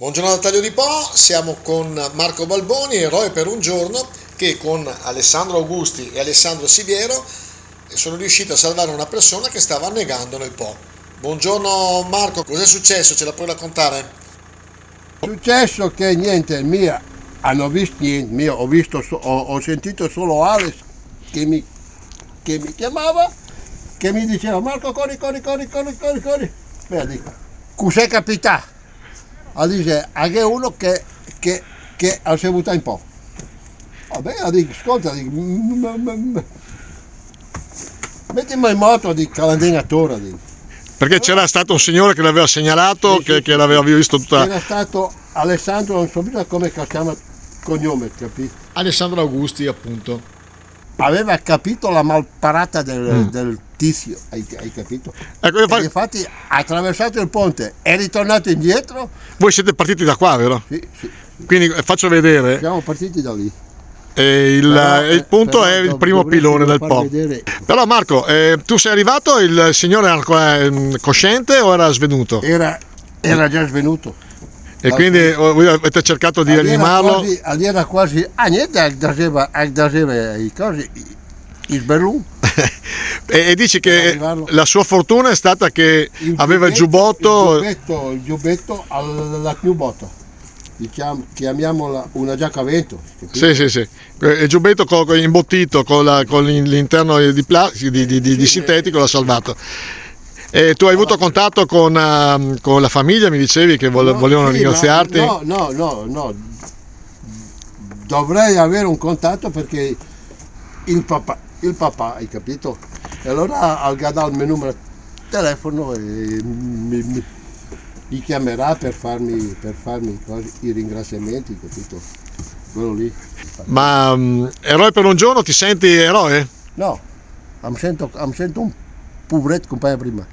Buongiorno dal Taglio di Po, siamo con Marco Balboni, eroe per un giorno, che con Alessandro Augusti e Alessandro Siviero sono riusciti a salvare una persona che stava annegando nel Po. Buongiorno Marco, cos'è successo? Ce la puoi raccontare? È successo che niente, hanno visto niente, ho sentito solo Alex che mi chiamava, che mi diceva Marco corri. Beh, dico, cos'è capitato? Dice, anche uno che ha sevuto un po'. Vabbè, dico, ascolta, mettimi in moto di calandinatore, dico. Perché c'era stato un signore che l'aveva segnalato, Sì, che l'aveva visto tutta. Era stato Alessandro, non so più come si chiama cognome, capito? Alessandro Augusti, appunto. Aveva capito la malparata del tizio, hai capito? Ecco, E infatti ha attraversato il ponte, è ritornato indietro. voi siete partiti da qua, vero? Sì. Quindi faccio vedere. Siamo partiti da lì. Il punto è il primo pilone del Po. Vedere. Però Marco, tu sei arrivato, il signore era ancora cosciente o era svenuto? Era già svenuto. E quindi voi avete cercato di rianimarlo? Era quasi, niente, daceva i cosi, i sberlun. E dici che la sua fortuna è stata che aveva il giubbotto. Il giubbetto alla chiubotta. Diciamo, chiamiamola una giacca a vento. Sì. Il giubbetto imbottito con l'interno di sintetico l'ha salvato. E tu hai avuto contatto con la famiglia, mi dicevi che volevano ringraziarti? No. Dovrei avere un contatto perché il papà, hai capito? E allora ha dato il mio numero di telefono e mi chiamerà per farmi i ringraziamenti, capito? Quello lì. Ma eroe per un giorno, ti senti eroe? No, mi sento un poveretto come prima.